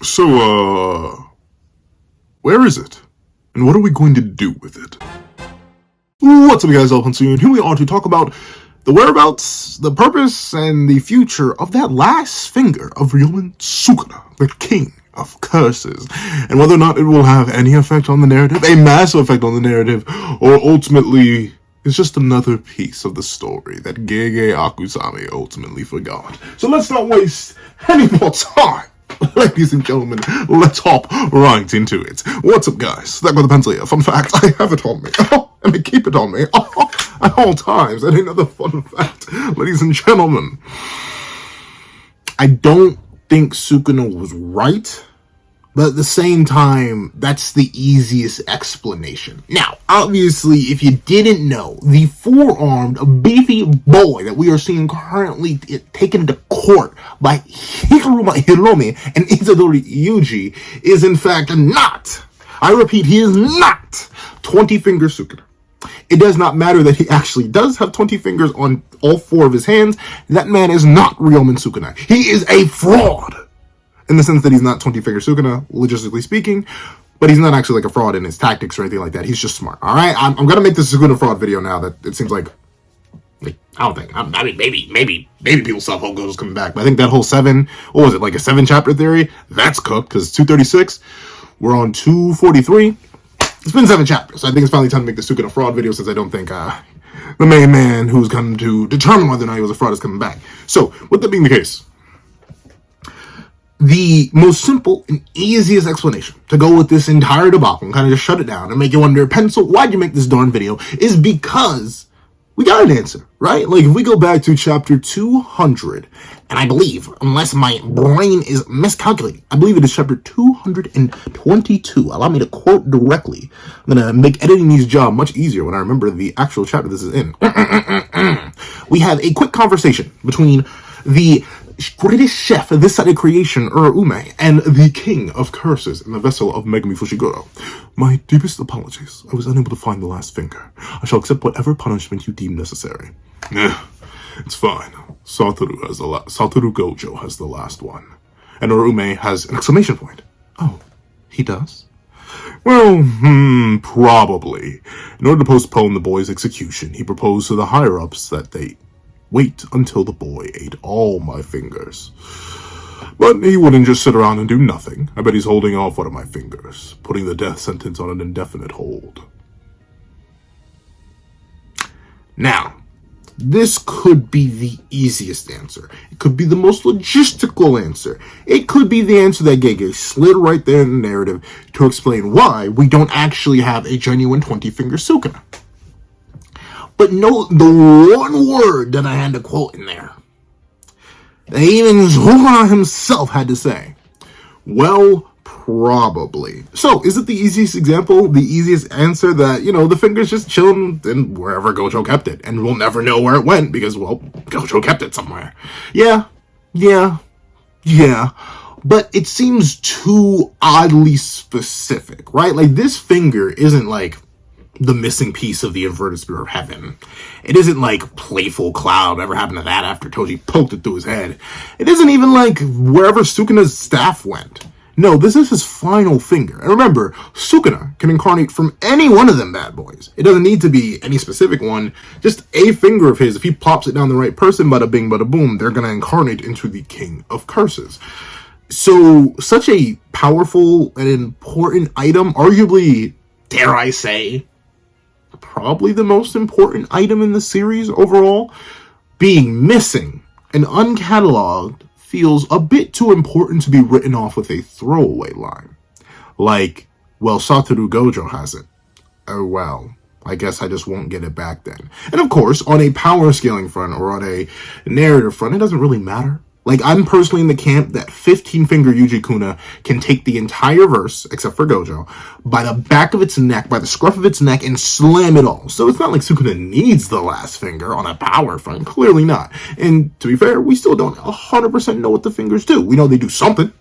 So, where is it? And what are we going to do with it? What's up, guys? Here we are to talk about the whereabouts, the purpose, and the future of that last finger of Ryomen Sukuna, the king of curses, and whether or not it will have any effect on the narrative, a massive effect on the narrative, or ultimately it's just another piece of the story that Gege Akusame ultimately forgot. So let's not waste any more time. Ladies and gentlemen, let's hop right into it. What's up, guys? That with the pencil here. Fun fact, I have it on me. And I keep it on me at all times. And another fun fact, ladies and gentlemen, I don't think Sukuna was right, but at the same time, that's the easiest explanation. Now, obviously, if you didn't know, the four-armed, beefy boy that we are seeing currently taken to court by Hikiruma Hirome and Itadori Yuji is in fact not, I repeat, he is not 20-finger Sukuna. It does not matter that he actually does have 20 fingers on all four of his hands. That man is not Ryomen Sukuna. He is a fraud. In the sense that he's not 20-finger Sukuna, logistically speaking, but he's not actually like a fraud in his tactics or anything like that. He's just smart. All right, I'm gonna make this Sukuna fraud video now. That it seems like I don't think. I mean, maybe people saw Hope Gojo's coming back, but I think that whole what was it, like a 7-chapter theory? That's cooked because 236. We're on 243. It's been 7 chapters. So I think it's finally time to make the Sukuna fraud video since I don't think the main man who's come to determine whether or not he was a fraud is coming back. So with that being the case, the most simple and easiest explanation to go with this entire debacle and kind of just shut it down and make you wonder, Pencil, why'd you make this darn video, is because we got an answer, right? Like, if we go back to chapter 200, and I believe, unless my brain is miscalculating, I believe it is chapter 222. Allow me to quote directly. I'm going to make editing these job much easier when I remember the actual chapter this is in. We have a quick conversation between the greatest chef of this side of creation, Ume, and the king of curses in the vessel of Megumi Fushiguro. My deepest apologies. I was unable to find the last finger. I shall accept whatever punishment you deem necessary. It's fine. Satoru Gojo has the last one. And Ume has an exclamation point. Oh, he does? Well, probably. In order to postpone the boy's execution, he proposed to the higher-ups that they wait until the boy ate all my fingers. But he wouldn't just sit around and do nothing. I bet he's holding off one of my fingers, putting the death sentence on an indefinite hold. Now, this could be the easiest answer. It could be the most logistical answer. It could be the answer that Gege slid right there in the narrative to explain why we don't actually have a genuine 20-finger Sukuna. But note the one word that I had to quote in there, that even Sukuna himself had to say. Well, probably. So, is it the easiest example, the easiest answer that, the finger's just chilling in wherever Gojo kept it, and we'll never know where it went because, well, Gojo kept it somewhere. Yeah. But it seems too oddly specific, right? Like, this finger isn't like the missing piece of the inverted spear of heaven. It isn't like playful cloud, whatever happened to that after Toji poked it through his head. It isn't even like wherever Sukuna's staff went. No, this is his final finger. And remember, Sukuna can incarnate from any one of them bad boys. It doesn't need to be any specific one. Just a finger of his, if he plops it down the right person, bada bing, bada boom, they're going to incarnate into the king of curses. So, such a powerful and important item, arguably, dare I say, probably the most important item in the series overall, being missing and uncatalogued feels a bit too important to be written off with a throwaway line. Like, well, Satoru Gojo has it. Oh well, I guess I just won't get it back then. And of course, on a power scaling front or on a narrative front, it doesn't really matter. Like, I'm personally in the camp that 15-finger Yuji Kuna can take the entire verse, except for Gojo, by the back of its neck, by the scruff of its neck, and slam it all. So it's not like Sukuna needs the last finger on a power front. Clearly not. And to be fair, we still don't 100% know what the fingers do. We know they do something.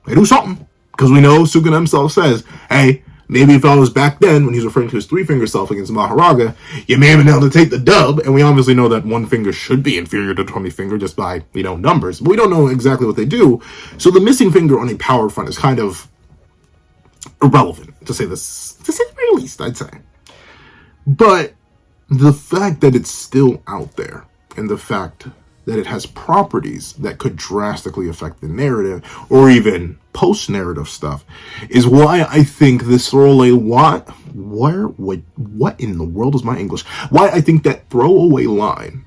They do something. Because we know Sukuna himself says, hey, Maybe if I was back then, when he's referring to his three-finger self against Maharaga, you may have been able to take the dub, and we obviously know that one finger should be inferior to 20 finger just by, numbers, but we don't know exactly what they do, so the missing finger on a power front is kind of irrelevant, to say the very least, I'd say. But the fact that it's still out there, and the fact that it has properties that could drastically affect the narrative, or even post-narrative stuff, is why I think this throwaway what in the world is my English? Why I think that throwaway line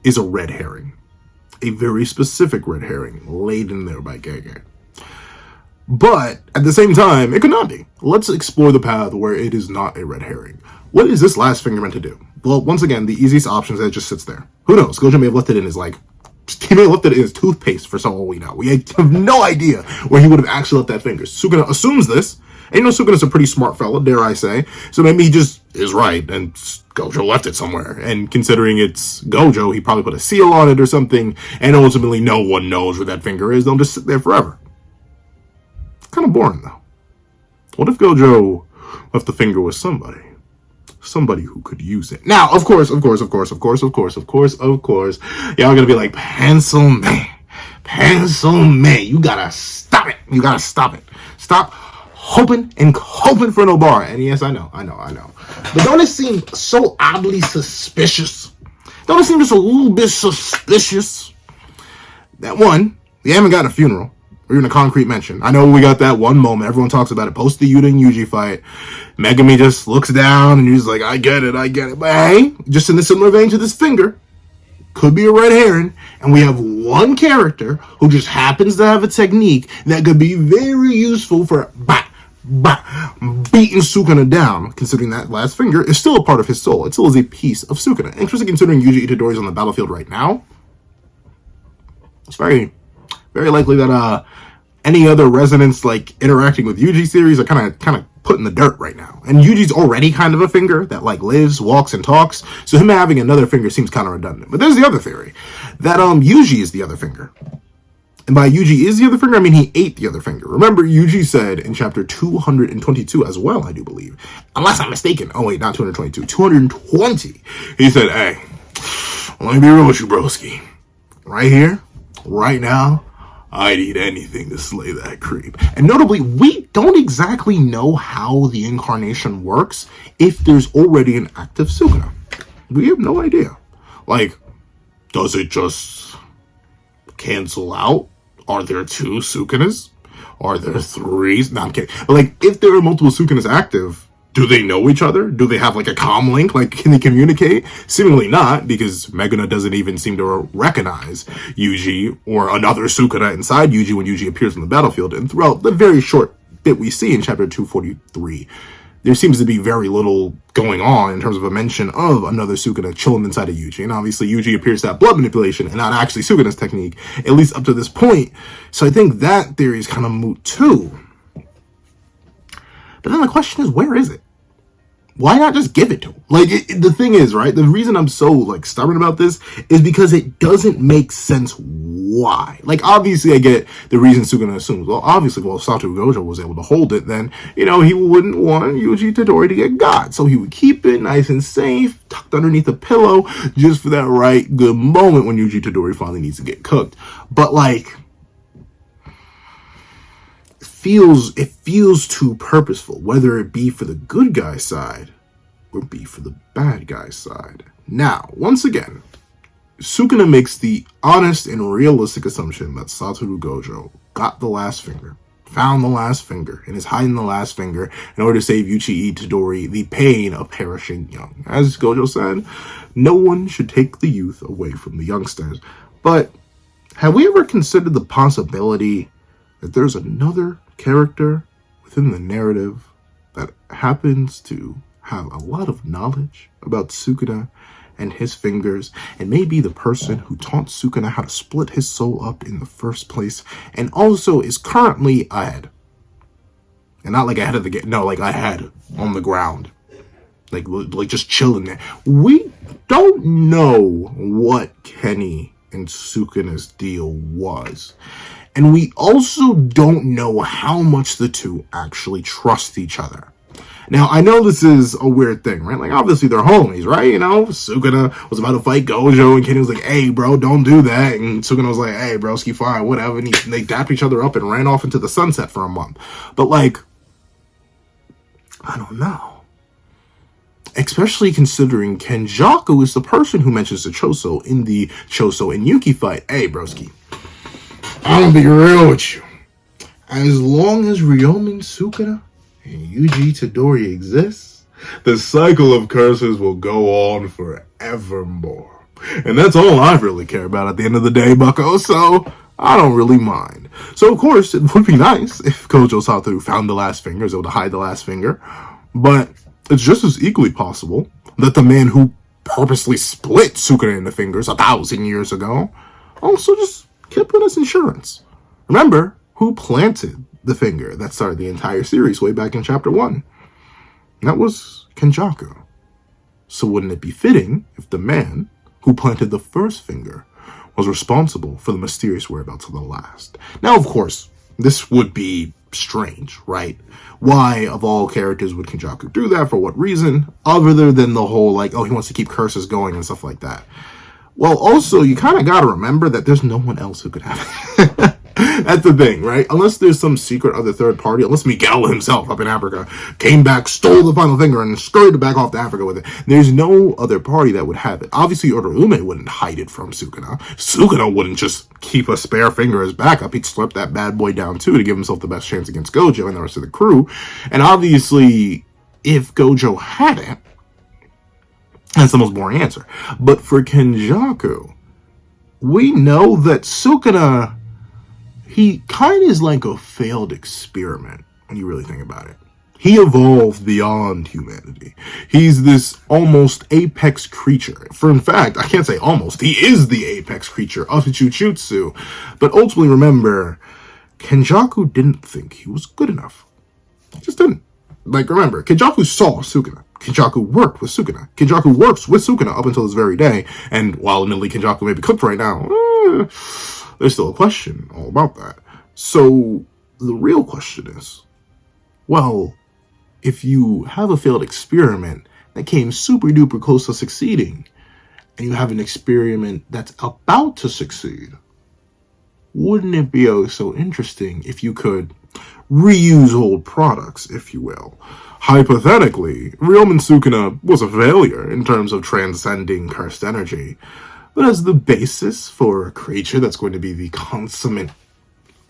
is a red herring. A very specific red herring laid in there by Gege. But at the same time, it could not be. Let's explore the path where it is not a red herring. What is this last finger meant to do? Well, once again, the easiest option is that it just sits there. Who knows? Gojo may have left it in his, he may have left it in his toothpaste for so all we know. We have no idea where he would have actually left that finger. Sukuna assumes this. And Sukuna's a pretty smart fella, dare I say. So maybe he just is right, and Gojo left it somewhere. And considering it's Gojo, he probably put a seal on it or something, and ultimately no one knows where that finger is. They'll just sit there forever. Kind of boring, though. What if Gojo left the finger with somebody? Somebody who could use it. Now, of course, y'all gonna be like, Pencil Man, you gotta stop it. Stop hoping for an Obara. And yes, I know. But don't it seem so oddly suspicious? Don't it seem just a little bit suspicious that one, we haven't got a funeral, or even a concrete mention. I know we got that one moment. Everyone talks about it. Post the Yuta and Yuji fight. Megami just looks down and he's like, I get it. But hey, just in the similar vein to this finger, could be a red herring. And we have one character who just happens to have a technique that could be very useful for beating Sukuna down, considering that last finger is still a part of his soul. It still is a piece of Sukuna. And especially considering Yuji Itadori's on the battlefield right now, it's very, very likely that any other resonance interacting with Yuji series are kind of put in the dirt right now. And Yuji's already kind of a finger that lives, walks, and talks. So him having another finger seems kind of redundant. But there's the other theory that Yuji is the other finger. And by Yuji is the other finger, I mean he ate the other finger. Remember, Yuji said in chapter 222 as well, I do believe, unless I'm mistaken. Oh wait, not 222, 220. He said, hey, let me be real with you, broski. Right here, right now, I'd eat anything to slay that creep. And notably, we don't exactly know how the incarnation works if there's already an active Sukuna. We have no idea. Does it just cancel out? Are there 2 Sukunas? Are there 3? No, I'm kidding. But if there are multiple Sukunas active, do they know each other? Do they have a comm link? Can they communicate? Seemingly not, because Meguna doesn't even seem to recognize Yuji or another Sukuna inside Yuji when Yuji appears on the battlefield. And throughout the very short bit we see in chapter 243, there seems to be very little going on in terms of a mention of another Sukuna chilling inside of Yuji. And obviously Yuji appears to have blood manipulation and not actually Sukuna's technique, at least up to this point. So I think that theory is kind of moot too. But then the question is, where is it? Why not just give it to him? The thing is, right, the reason I'm so, stubborn about this is because it doesn't make sense why. Obviously, I get the reason Sukuna assumes, obviously, if Satoru Gojo was able to hold it, then, he wouldn't want Yuji Itadori to get got. So he would keep it nice and safe, tucked underneath a pillow, just for that right good moment when Yuji Itadori finally needs to get cooked. But, it feels too purposeful, whether it be for the good guy's side or be for the bad guy's side. Now, once again, Sukuna makes the honest and realistic assumption that Satoru Gojo got the last finger, found the last finger, and is hiding the last finger in order to save Yuji Itadori the pain of perishing young. As Gojo said, no one should take the youth away from the youngsters. But have we ever considered the possibility that there's another character within the narrative that happens to have a lot of knowledge about Sukuna and his fingers, and maybe the person who taught Sukuna how to split his soul up in the first place, and also is currently ahead? And not ahead of the game, no, ahead on the ground. Just chilling there. We don't know what Kenny and Sukuna's deal was. And we also don't know how much the two actually trust each other. Now, I know this is a weird thing, right? Like, obviously, they're homies, right? You know, Sukuna was about to fight Gojo, and Kenny was like, hey, bro, don't do that. And Sukuna was like, hey, broski, fine, whatever. And they dapped each other up and ran off into the sunset for a month. But, like, I don't know. Especially considering Kenjaku is the person who mentions the Choso in the Choso and Yuki fight. Hey, broski, I'm gonna be real with you. As long as Ryomen Sukuna and Yuji Tadori exists, the cycle of curses will go on forevermore. And that's all I really care about at the end of the day, bucko, so I don't really mind. So, of course, it would be nice if Gojo Satoru found the last finger, was able to hide the last finger, but it's just as equally possible that the man who purposely split Sukuna into fingers 1,000 years ago also just kept it as insurance. Remember who planted the finger that started the entire series way back in chapter 1. That was Kenjaku. So wouldn't it be fitting if the man who planted the first finger was responsible for the mysterious whereabouts of the last? Now, of course, this would be strange, right? Why, of all characters, would Kenjaku do that? For what reason? Other than the whole, like, oh, he wants to keep curses going and stuff like that. Well, also, you kind of got to remember that there's no one else who could have it. That's the thing, right? Unless there's some secret other third party, unless Miguel himself up in Africa came back, stole the final finger, and scurried back off to Africa with it. There's no other party that would have it. Obviously, Orume wouldn't hide it from Sukuna. Sukuna wouldn't just keep a spare finger as backup. He'd slip that bad boy down too to give himself the best chance against Gojo and the rest of the crew. And obviously, if Gojo had it, that's the most boring answer. But for Kenjaku, we know that Sukuna, he kind of is like a failed experiment when you really think about it. He evolved beyond humanity. He's this almost apex creature. For in fact, I can't say almost, he is the apex creature of Jujutsu. But ultimately, remember, Kenjaku didn't think he was good enough. He just didn't. Like, remember, Kenjaku saw Sukuna. Kenjaku worked with Sukuna. Kenjaku works with Sukuna up until this very day. And while admittedly Kenjaku may be cooked right now, there's still a question all about that. So the real question is, well, if you have a failed experiment that came super duper close to succeeding, and you have an experiment that's about to succeed, wouldn't it be oh so interesting if you could reuse old products, if you will? Hypothetically, Ryomen Sukuna was a failure in terms of transcending cursed energy, but as the basis for a creature that's going to be the consummate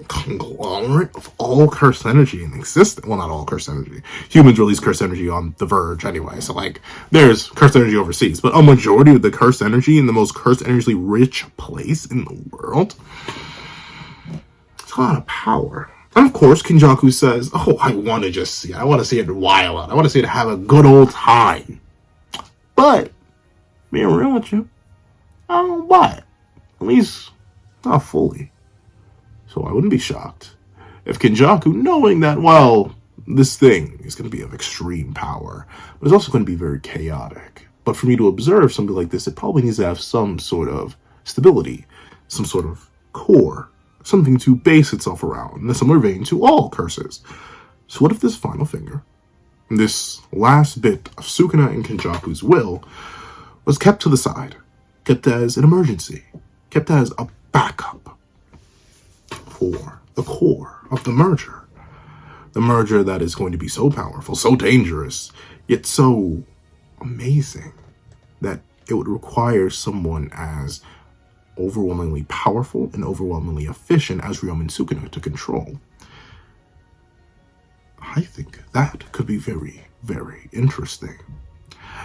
conglomerate of all cursed energy in existence. Well, not all cursed energy. Humans release cursed energy on the verge anyway, so like, there's cursed energy overseas, but a majority of the cursed energy in the most cursed energy rich place in the world, it's a lot of power. And of course, Kenjaku says, oh, I want to just see it. I want to see it wild out. I want to see it have a good old time. But, being real with you, I don't buy it. At least, not fully. So I wouldn't be shocked if Kenjaku, knowing that, well, this thing is going to be of extreme power, but it's also going to be very chaotic. But for me to observe something like this, it probably needs to have some sort of stability, some sort of core, something to base itself around, in a similar vein to all curses. So what if this final finger, this last bit of Sukuna and Kenjaku's will, was kept to the side, kept as an emergency, kept as a backup for the core of the merger? The merger that is going to be so powerful, so dangerous, yet so amazing that it would require someone as overwhelmingly powerful and overwhelmingly efficient as Ryomen Sukuna to control. I think that could be very, very interesting.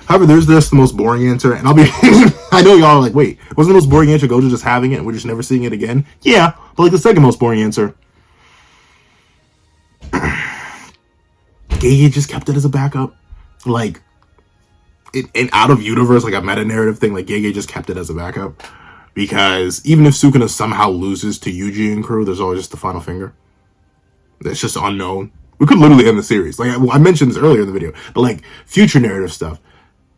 However, there's the most boring answer, and I'll be I know y'all are like, wait, wasn't the most boring answer Gojo just having it and we're just never seeing it again? Yeah, but like the second most boring answer, Gege just kept it as a backup. Like, in out of universe, like a meta narrative thing, like Gege just kept it as a backup. Because even if Sukuna somehow loses to Yuji and crew, there's always just the final finger. That's just unknown. We could literally end the series. Like, I mentioned this earlier in the video, but like future narrative stuff.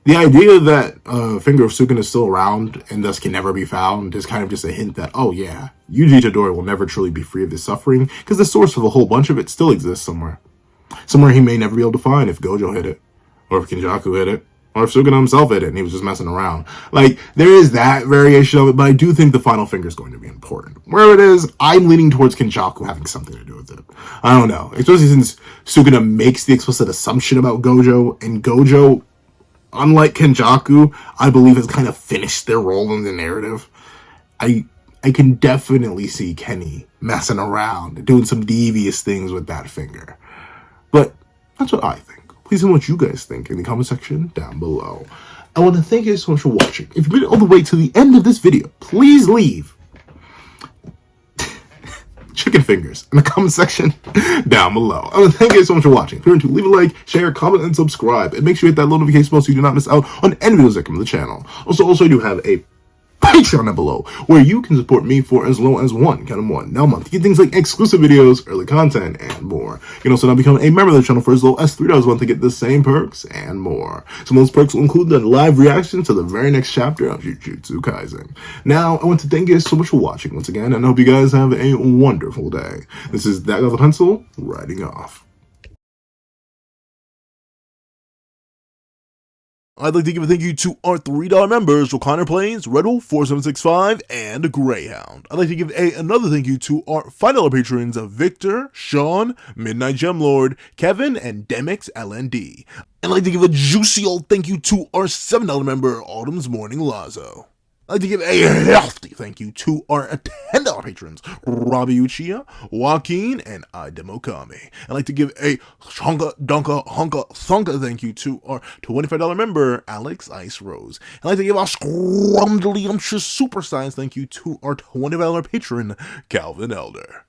The idea that Finger of Sukuna is still around and thus can never be found is kind of just a hint that, oh yeah, Yuji Tadori will never truly be free of this suffering because the source of a whole bunch of it still exists somewhere. somewhere he may never be able to find if Gojo hit it, or if Kenjaku hit it, or if Sukuna himself hit it and he was just messing around. Like, there is that variation of it, but I do think the final finger is going to be important. Where it is, I'm leaning towards Kenjaku having something to do with it. I don't know. Especially since Sukuna makes the explicit assumption about Gojo, and Gojo, unlike Kenjaku, I believe has kind of finished their role in the narrative. I can definitely see Kenny messing around, doing some devious things with that finger. But that's what I think. Please tell me what you guys think in the comment section down below. I want to thank you so much for watching. If you made it all the way to the end of this video, please leave chicken fingers in the comment section down below. I want to thank you so much for watching. If you're into, leave a like, share, comment, and subscribe. And make sure you hit that little notification bell so you do not miss out on any videos that come to the channel. Also, I do have a Patreon down below, where you can support me for as low as $1 now a month. You get things like exclusive videos, early content, and more. You can also now become a member of the channel for as low as $3 a month to get the same perks and more. Some of those perks will include the live reaction to the very next chapter of Jujutsu Kaisen. Now, I want to thank you guys so much for watching once again, and I hope you guys have a wonderful day. This is That Guy with a Pencil, writing off. I'd like to give a thank you to our $3 members, Wakanda Plains, Redwolf 4765, and Greyhound. I'd like to give another thank you to our $5 patrons, Victor, Sean, Midnight Gemlord, Kevin, and Demix LND. I'd like to give a juicy old thank you to our $7 member, Autumn's Morning Lazo. I'd like to give a healthy thank you to our $10 patrons, Robbie Uchiha, Joaquin, and Idemokami. I'd like to give a shonka dunka hunka thunka thank you to our $25 member, Alex Ice Rose. I'd like to give a scrumdiddlyumptious super science thank you to our $20 patron, Calvin Elder.